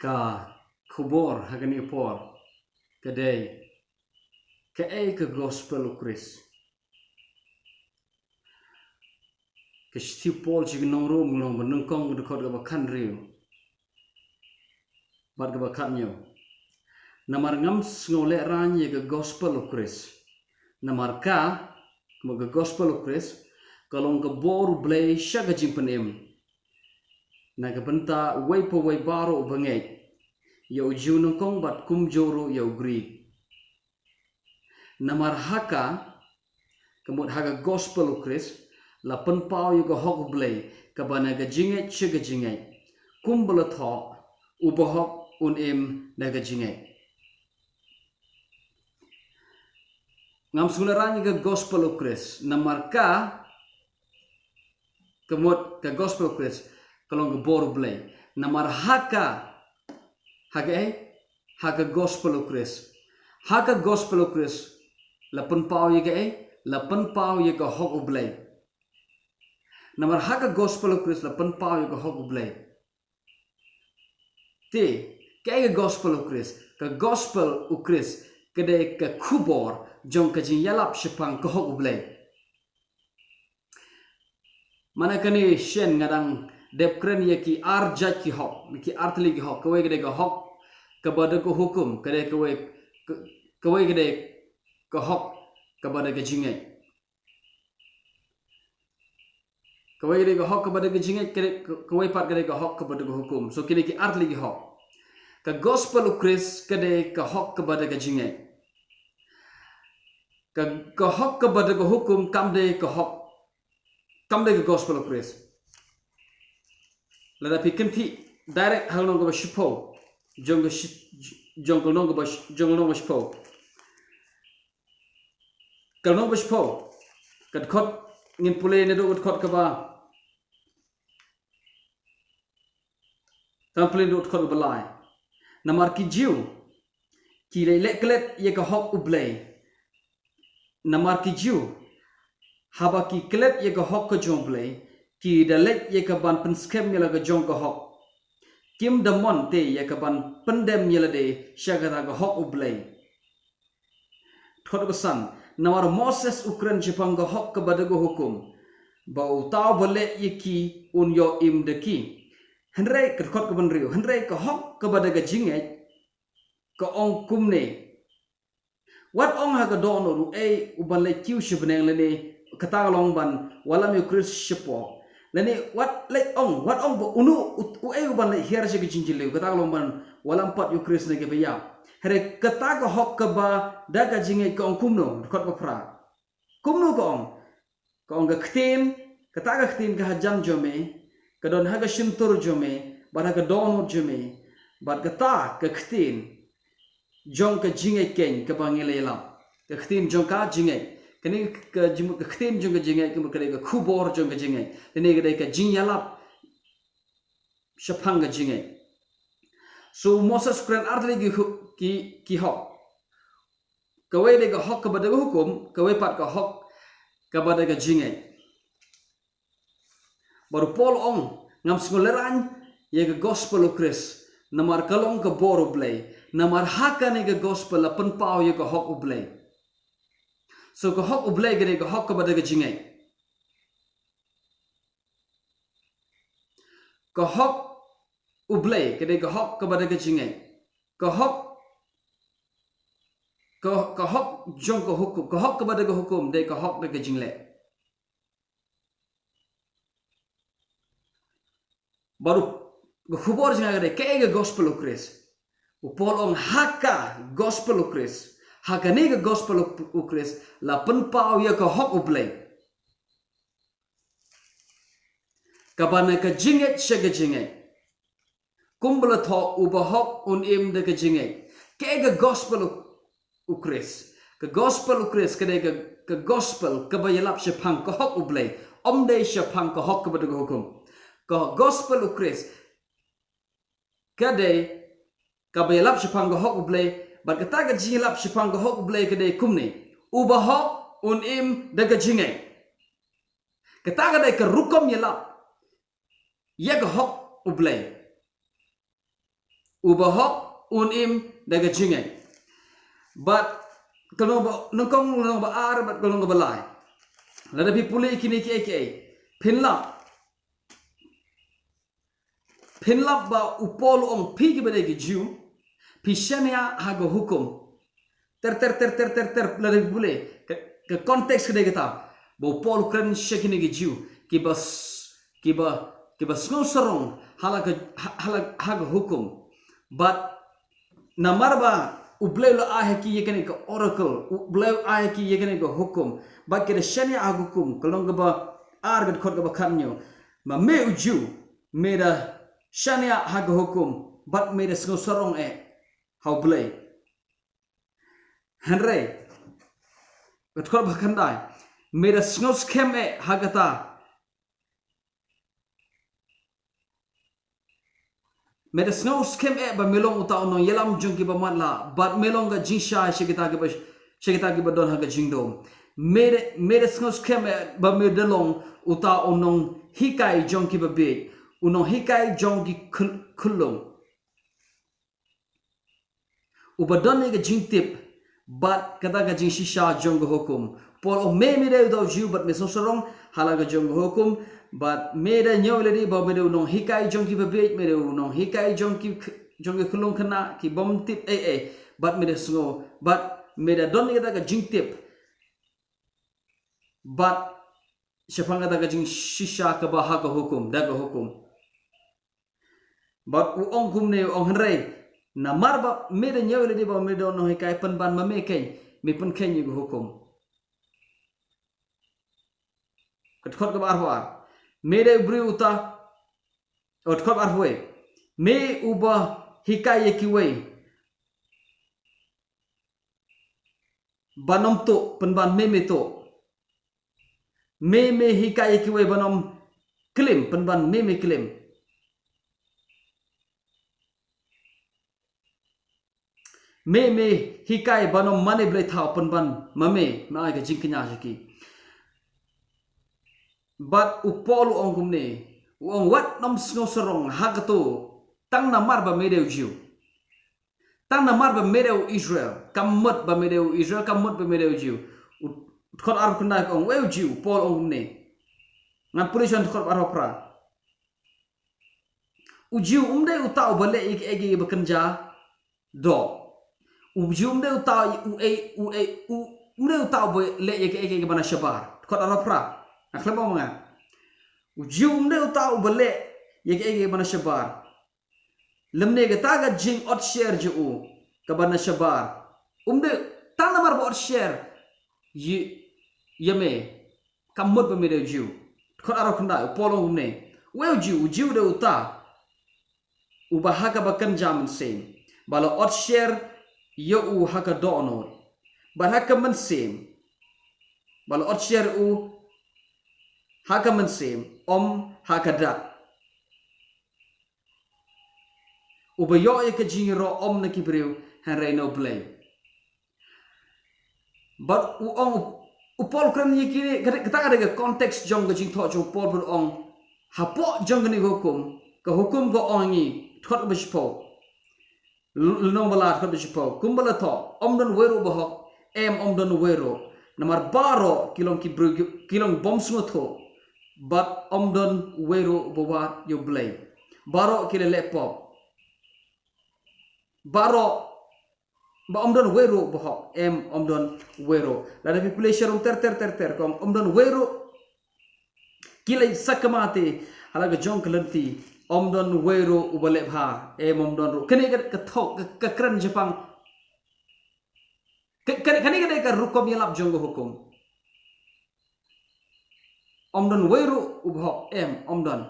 ka khubor hagani por kadai Kaei ke gospel o Khrist ke stipol jignong ro mulong benengkong de khot ga bakhan riu bat ga bakhanyo namar ngam ngole ran ye ke gospel o Khrist namar ka mo ke gospel o Khrist kalong ke bor Blei shaga jimpenem na ke benta wei po wei baro bangai yo junong kong bat kum joro yo Greek namar haka kemud haga gospel o Khrist la pynpaw yo go hok Blei ka bana ga jingngeit shiga jingngeit kumbala tho ubahok un im na ga jingngeit ngam sunaran ga gospel o Khrist namar ka kemud ka gospel o Khrist kalong ga bor Blei namar haka haga gospel o Khrist haga gospel o Khrist la pynpaw ye Kaei la pynpaw ye go hok Blei namar haga gospel o Khrist la pynpaw ye go hok Blei te Kaei gospel o Khrist ka gospel o Khrist kede ka khubor jong ka jingialap shaphang ko hok Blei mana kani shen ngadang depkren ye ki ar jait ki hok ki artli ki hok kawai kede ka hok kabada ko hukum kede kawai kede ka hok kabada ka jingngeit kawai kede ka hok kabada ka jingngeit kawai pat kede ka hok kabada ka hukum so kede ki artli ki hok ka gospel o Khrist kede ka hok kabada ka jingngeit ka hok kabada ka hukum kamde ka hok kamde ka gospel o Khrist lada pikin thi direct halong ka shipo jong nong ka shipo kalong ba shipo kat khot ngin pule ne do kat khot ka ba tam pule do khot ba lai namar ki jiu ki le klet ye ka hok u Blei namar ki jiu haba ki klet ye ka hok ka jong Blei ki dalet ye ka ban pen skem ye la ka jong ka hok kim damon te ye ka ban pendem ye la de shagara ka hok u Blei thot ba san namar Moses ukran jipang ka hok ka badago hukum bau tau bole ye ki un yo im de ki henre ka khot ka ban riu henre ka hok ka badaga jingngeit ka ong kumne wat ong ha ka don ru e uban le kiu shibneng le ne kata long ban walam yo Khrist shipo le ne wat ong bo unu u e uban le hier je jinjil le kata long ban walam pat yo Khrist ne ke ya here kata ka hok ka ba daga jingngeit ka ong kumno khot ba pra kumno ka ong ga khtin kata ga khtin ka hajam jome ka don ha ga shintur jome ba ha ga don jome ba kata ka khtin jong ka jingngeit ken ka bangile lam ka khtin jong ka jingngeit kani ka jimu ka khtin jong ka jingngeit ka kare ka khubor jong ka jingngeit ne ga ka jingialap shaphang ka jingngeit so Moses kran artli ki hok kawai de ka hok ka bada hukum kawai pat ka hok ka bada ka jingngeit baru Paul ong ngam skoleran ye ka gospel o Khrist namar kalong ka bor o Blei namar haka ne ka gospel la pynpaw ye ka hok o Blei so ka hok o Blei gede ka hok ka bada ka jingngeit ka hok o Blei gede ka hok ka bada ka jingngeit ka hok jong ka hukum ka hok ka bada ka hukum de ka hok de ka jinglet baru ga khubor jinga gede Kaei ga gospel o Khrist u Paul ong haka gospel o Khrist haka ne ga gospel o Khrist la pynpaw ye ka hok o Blei ka bana ka jingngeit shaga jingngeit kumbala tho ubahok un im de ka jingngeit Kaei ga gospel o Khrist ka gospel o Khrist kade ka gospel ka bayalap shaphang ka hok o Blei omde shaphang ka hok ka bada hukum ka gospel o Khrist kade ka bayalap shaphang ka hok o Blei bat kata ka jingialap shaphang ka hok o Blei kade kumne ubahok un im de ka jingngeit kata ka de ka rukom yalap ye ka hok o Blei ubahok unim daga jingngeit. But kalau nongkong nong ba ar but kalau nong balai. Lada pi pulih kini Kaei pinlap ba upol ong pi ki bade ki jiu pi shania hago hukum ter lada pi pulih ke konteks kedai kita ba upol kren shekini ki jiu ki ba snusarong haga hukum. But namar ba Blei lo ahe ki yekene ke oracle, Blei ahe ki yekene ke hukum. But kira shania hukum, kalau ngaba argat kot ngaba kanyo, ma me uju me da shania haga hukum, but me da sengo sarong how Blei. Henry, kot kot bakandai, me da sengo skem hagata. Meda snow skem ba melong uta ono yelam jung ki ba matla but melong ga jinsha shigita ki ba don haga jingdom meda snow skem ba medalong uta ono hikai jong ki ba be uno hikai jong ki kulung ubadon ga jingtip but kata ga jing shisha jong ga hukum por o me do jiu but me so sorong halaga jong ga hukum. But meda nyaw lady ba meda unong hikai jong ki babet meda unong hikai jong ki kulung kena ki bom tip but meda sngo but meda don kita ka jing tip but shaphang kata ka jing shisha ka ba haga hukum daga hukum. But uong kum ne ong henrei na marba meda nyaw lady ba meda unong hikai penban mame ken me pen ken yu hukum kot ka arwar Mede ubri uta otkop arhwe me uba hikai yekiwe banom to penban me to me hikai yekiwe banom klim penban me klim me hikai banom mane Blei thau penban mame ma ga jingknya jiki. But upolu ong kumne ong wat nom snow sarong hagato tang namar ba medeu jiu tang namar ba medeu Israel kamut ba medeu Israel kamut ba medeu jiu khot ar kunai ong weu jiu pol ong kumne ngan pulisan khot ar hopra ujiu umde utau bale ege bekerja do ujiu umde utau umde utau bale ege bana shabar khot ar hopra akhla ba mga ujium de utau bale ege bana shabar lemne ga taga jing ot share ju ka bana shabar umde tan namar ba ot share yeme kamut ba me ju khot aro khunda polong umne we ujiu de uta ubahaga bakan jaman sem bala ot share yo u haka dono bahaka man sem bala ot share haka mensem hakada ubayo ke jingiro na kibreu henrei no Blei. But upol kran yiki kita ada konteks jong jing tho jong pol ber hapo jong ni hukum ko ongi thot bispo no bala thot bispo kumbala tho don wero bohok don wero namar baro kilong bom smotho but don wero bowa yo Blei baro kile lepop baro ba don wero boho don wero la population ter kom don wero kile sakamate halaga jong kelanti don wero ubale bha don ro kene ka thok ka kran japang kene ka rukom yalap jong hukum don wero ubho don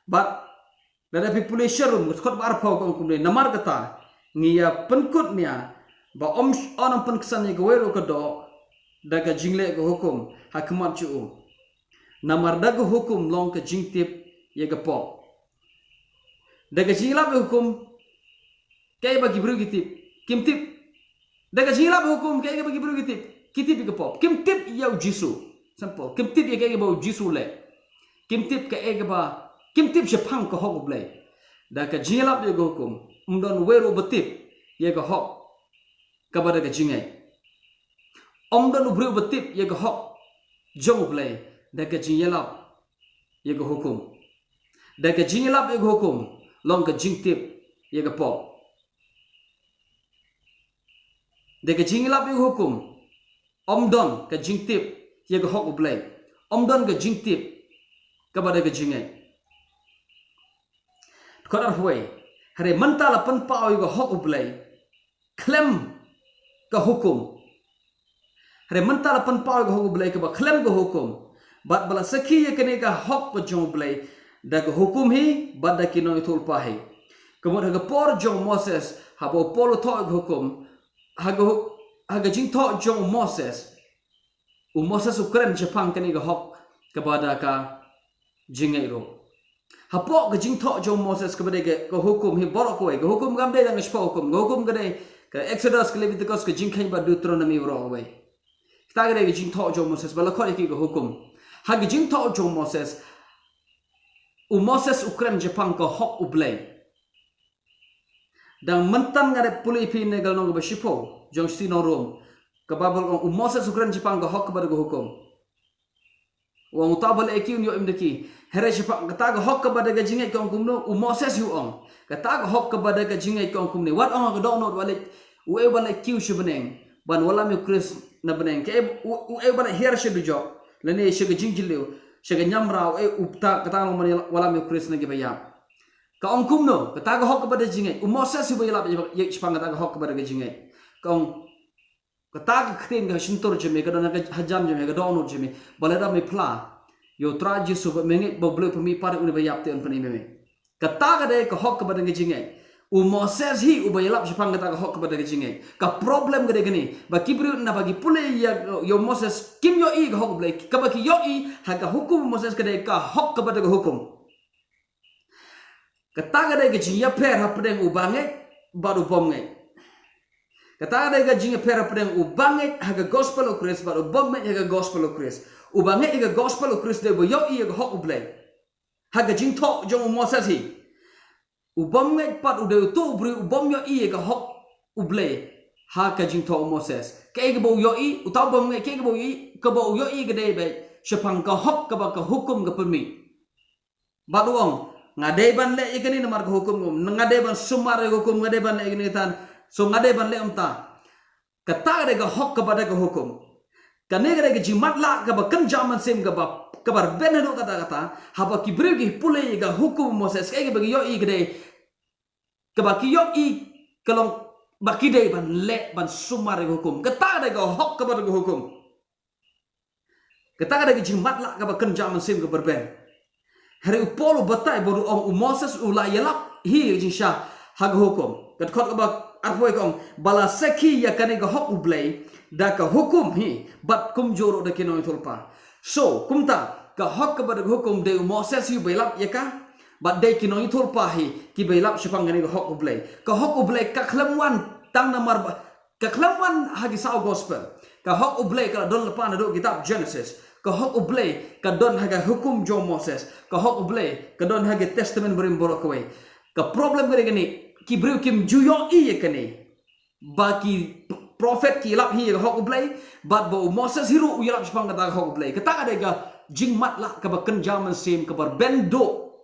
but la population rum khot bar phau ko kumle namar kata ngiya penkut nia ba onam penksan ni wero ko do daga jingle ko hukum hakmat chu namar daga hukum long ka jingtip ye ga po daga jinglap hukum kay bagi bru gitip kimtip daga jinglap hukum kay bagi bru gitip kitip ga po kimtip ya jisu simple kimtip ye kay ba jisu le kimtip ka e ga ba kim tip shaphang ka hok Blei da ka jingialap ye go hukum don weru betip ye ka hok kaba da ka jingngeit don ubru betip ye ka hok jong Blei da ka jingialap ye ka hukum da ka jingialap ye ka hukum long ka jingtip ye ka po da ka jingialap ye ka hukum don ka jingtip ye ka hok Blei don ka jingtip kaba da ka jingngeit Kodar huay, hari mentala pynpaw yung hok Blei, klem ka hukum. Hari mentala pynpaw yung hok Blei kaba klem ka hukum. Bat bala saki ya kene ka hok pa jong Blei, da ka hukum hi, bat da kino itul pahi. Kemudian haga por jong Moses, habo polo to yung hukum, haga jing to jong Moses. Moses ukren Jepang kene ka hok kepada ka jingngeit ro. Hapok ke jing tok jong Moses kepada ke hukum hi borok kowe ke hukum gamde dang spa hukum ke hukum gede ke Exodus ke Leviticus ke jing khain ba Deuteronomy ro we kita gede ke jing tok jong Moses bala khoi ki ke hukum ha ke jing tok jong Moses Moses ukram Jepang ke hok Blei dang mentan ngare puli pi negal nong ba shipo jong sino rom ke babal Moses ukram Jepang ke hok kepada ke hukum wang utabal ekiun yo imdeki Here Shaphang kata hok kepada ka jingngeit kong kumno Moses yu ong kata hok kepada ka jingngeit kong kumne wat ong ka dong not balik we balik kiu shbeneng ban wala mi Khrist na beneng ke we balik here she jo lene she ka jingjiliu she ka nyamrao upta kata no wala mi Khrist na gibaya ka ong kumno kata hok kepada jingngeit Moses yu bayalap ye Shaphang kata hok kepada ka jingngeit kong kata ktin ka shintor jeme ka don ka hajam jeme ka dong not jeme balada mi pla yo traji suba mengit boble pemi pare uni bayap te anpani meme kata kade ka hok kepada jingngeit Moses hi ubayalap Shaphang kata ka hok kepada jingngeit ka problem kade gani ba kibru na bagi pule ya yo Moses kim yo I ka hok Blei ka bagi yo I ha ka hukum Moses kade ka hok kepada ka hukum kata kade ka jingya per ha pedeng ubanget baru bomnget kata kade ka jingya per ha pedeng ubanget ha ka gospel of Khrist baru bomnget ha ka gospel of Khrist ubanget iga gospel of Khrist de bo yo I ga hok Blei haga jing tok jong Moses hi ubamnget pat ude to bri ubam yo I ga hok Blei ha ka jing tok Moses ke ga bo yo I utaw bomnget ke ga bo I ka bo yo I ga de be Shaphang ka hok ka ba ka hukum ga permi baduong ngade ban le ikani namar ka hukum ngade ban sumar hukum ngade ban le ikani tan so ngade ban le umta kata ga hok ka ba ka hukum kane gare ke jimat la ka ba kan jaman sem ka bar ben no kata haba ki brigi pule ga hukum Moses ke bagi yo I gede ka ba ki yo I kalong baki de ban le ban sumar hukum kata ga hok ka ba ga hukum kata ga jimat la ka ba kan jaman sem ka bar ben hari upolo batai boru ong Moses ula yalap hi jinsha hag hukum kat khot ka ba arpoi kong bala seki ya kane ga hok Blei da ka hukum hi bat kum joro da kino itulpa so kumta ka hok kepada hukum de Moses yu belap ya ka bat de kino itulpa hi ki belap Shaphang gani ga hok Blei ka hok Blei ka khlamwan tang namar ka khlamwan hagi sao gospel ka hok Blei ka don lepan do kitab Genesis ka hok Blei ka don haga hukum jo Moses ka hok Blei ka don haga testament berim borok we ka problem gani ki bru kim juyo I kani baki prophet ki lap hi hok Blei bat bo Moses hiru uyalap Shaphang kata hok Blei kata ada ga jingmat la ka ba kan jaman sem ka bar bendo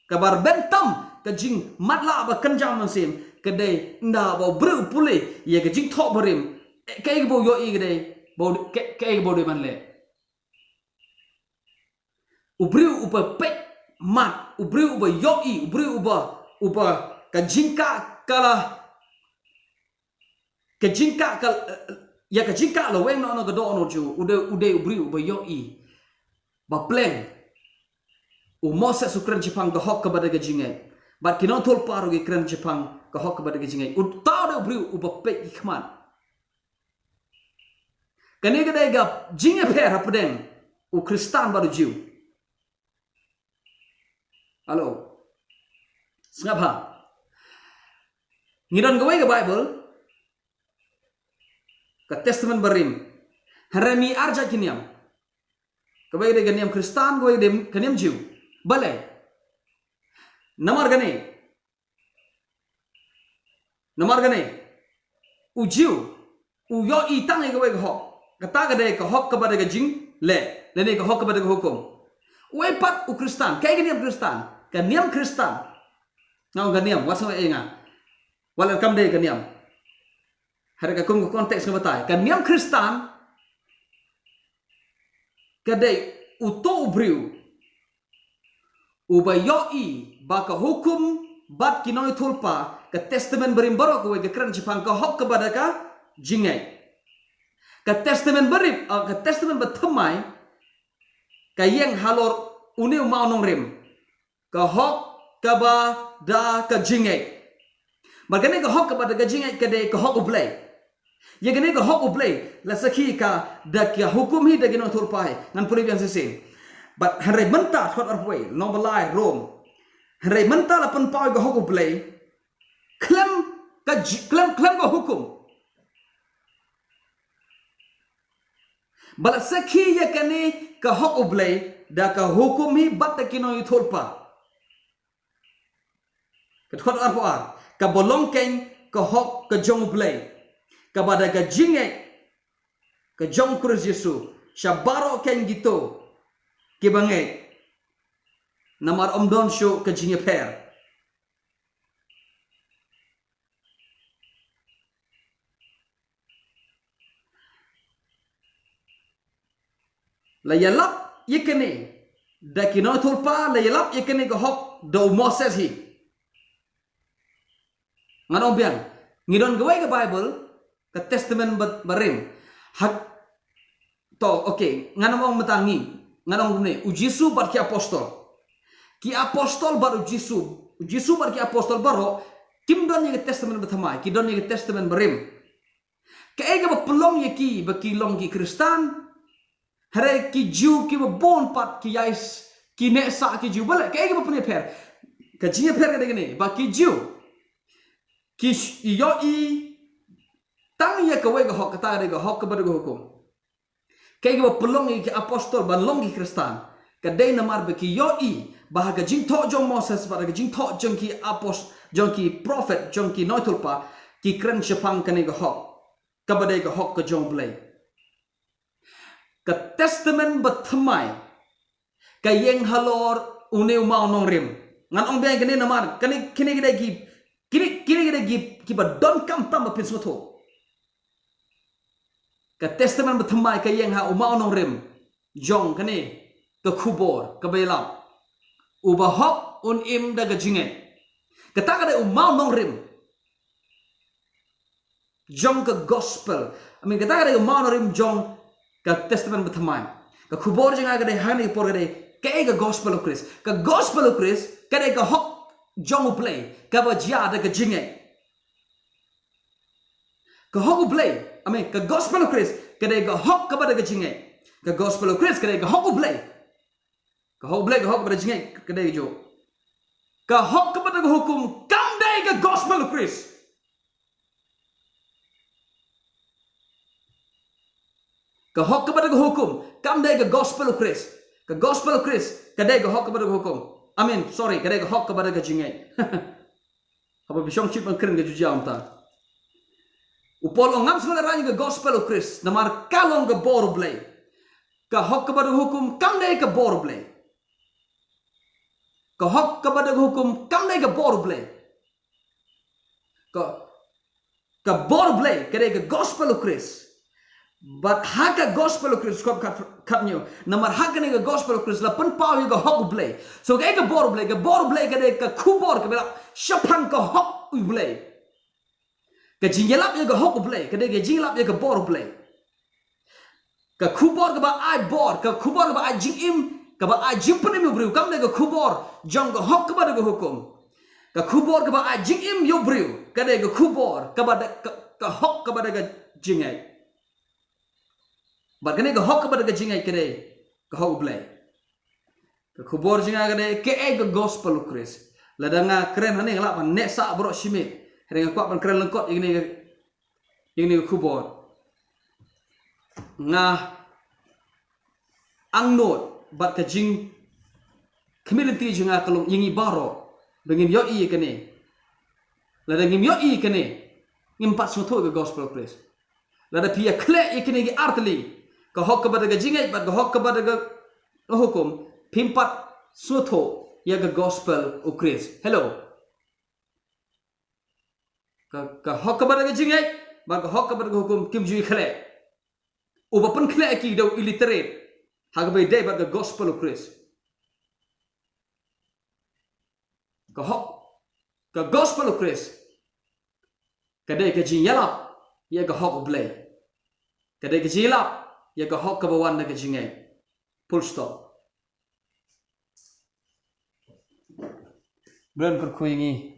ka bar bentam ka jing mat la ba kan jaman sem ka de nda bo bru pule ye ka jing thok barim ke bo yo I gede bo ke bo de man le ubru upa pek mat ubru uba yo I ubru uba ka jingka kala ke jingka kal ya ke jingka lo weng no ga do no ju ude ubri uba yo I ba pleng Moses ukran Shaphang ga hok kepada ga jingngeit bat kino tol paru ga kran Shaphang ga hok kepada ga jingngeit ta de ubri uba pe ikman kane ga de ga jinge per ha pedeng Kristan baru jiu halo ngapa ngiran ga Bible ka testament barim harami arja kiniam kabay de ganiam Kristan goy de kaniam jiu bale Namar gane. Ujiu. Uyo itang ega wega hok. Kata gade ka hok kepada ke jing le. Lene ka hok kepada ke hukum. Wepat u Kristan. Kayak geniam Kristan. Kaniam Kristan. Ngau ganiam. Wasa enga. Welcome day kaniam. Hari ka kung konteks ngabatai. Kaniam Kristan. Kade uto ubriu. Ubayoi baka hukum bat kinoi tulpa ke testament berimbaro ko ke kran shaphang ka hok kepada ka jingngeit. Ke testament berib ke testament bertemai ka yang halor uniu mau nong rim. Ka hok kaba da ka jingngeit. Makanya ka hok kepada ka jingngeit kade ka hok Blei. Ya gane ka hok Blei la sakhi ka da ka hukum hi da kinoi tulpa hai ngan puri yang sisi. But hari mentah kot arpoi no Blei Rome. Hari mentah la pynpaw ka hok Blei. Klem ka hukum. Bala sakhi ya kane ka hok Blei da ka hukum hi bat kinoi tulpa. Kot arpoar ka bolong ken ka hok ka jong Blei. Ka bada ka jingngeit ka jong Khrist Yesu. Shabaro ken gitu. Kibangay namar omdon show ka jingiper layalap yekene da kino tulpa layalap yekene ka hok do Moses hi nganong biang ngidon gawai ka Bible ka testament barim hak to okay nganong matangi nganong ne ujisu bar ki apostol bar ujisu bar ki apostol baro kim don ye testament bethamai ki don ye testament berim ke ega ba pelong ye ki ba ki long ki Kristan hare ki ju ki ba bon pat ki yais ki ne sa ki ju bala ke ega ba punya per ka jinge per ka degene ba ki ju ki yo i tang ye ka we ga hok ka ta ga hok ka ba ga hukum. Kaya ba pelong ki apostol ban long ki Kristan kadai namar be ki yoi bahaga jing tok jong Moses bahaga jing tok jong ki apostol jong ki prophet jong ki noitulpa ki kren shaphang kane ga hok kabadai ga hok ka jong Blei ka testament bethamai ka yeng halor uneu mau nong rim ngan ong beng kane namar kane kini gede ki ba don kam tam ba pin smoto. Ka testament bertemai ka yang ha umau nong rim jong kane ka khubor ka belam uba hok un im da ga jingngeit kata kada umau nong rim jong ka gospel kata kada umau nong rim jong ka testament bertemai ka khubor jang kada hani por kada ka gospel of Khrist kada ka hok jong Blei ka ba jia da ga jingngeit ka hok Blei ka gospel of Khrist kadai ka hok kepada ka jingngeit ka gospel of Khrist kadai ka hok Blei ka hok kepada jingngeit kadai jo ka hok kepada ka hukum kandai ka gospel of Khrist ka hok kepada ka hukum kandai ka gospel of Khrist kadai ka hok kepada ka hukum kadai ka hok kepada ka jingngeit apa bisong chip ang kren ka jujam ta upol ngam sebenarnya ke gospel of Khrist namar kalong ke bor Blei ka hok kepada hukum kandai ke bor Blei ka hok kepada hukum kandai ke bor Blei ka bor Blei kadai ke gospel of Khrist but haka gospel of Khrist kat nyo namar haka ni ke gospel of Khrist la pynpaw ke hok Blei so ke bor Blei kadai ke khubor ke bela shaphang ke hok Blei ka jingialap ye ka hok Blei kadai ka jingialap ye ka bor Blei ka khubor ka ba ai bor ka khubor ka ba ai jingim ka ba ai jimpenim yo briu kam ka khubor jong ka hok ka ba ka hukum ka khubor ka ba ai jingim yo briu kadai ka khubor ka ba ka hok ka ba ka jingngeit ba kadai ka hok ka ba ka jingngeit kadai ka hok Blei ka khubor jinga kadai ka gospel of Khrist ladanga keren hane ngalap ne sa bro shimit dengan kuat ban keren lengkot ini khubor ngah angnot bat ka jing community jinga kalong yingi baro Bengim yo I kene. Lada ngim yo I kene. Ngim pat sotho ke gospel of Khrist. Lada pia kle I kene ki artli. Ka hok ka badaga jingngeit bat ka hok ka badaga hukum. Pimpat sotho ya ke gospel of Khrist. Hello. Ka hok ka badaga jingngeit bat ka hok ka badaga hukum kim jui kle. Uba pen kle ki do illiterate. Hagabe day bat the gospel of Khrist. Ka gospel of Khrist. Kadai ka jingialap ya ka hok Blei. Kadai ka jingialap ya ka hok ka bawan na ka jingngeit. Full stop. Beran perkuingi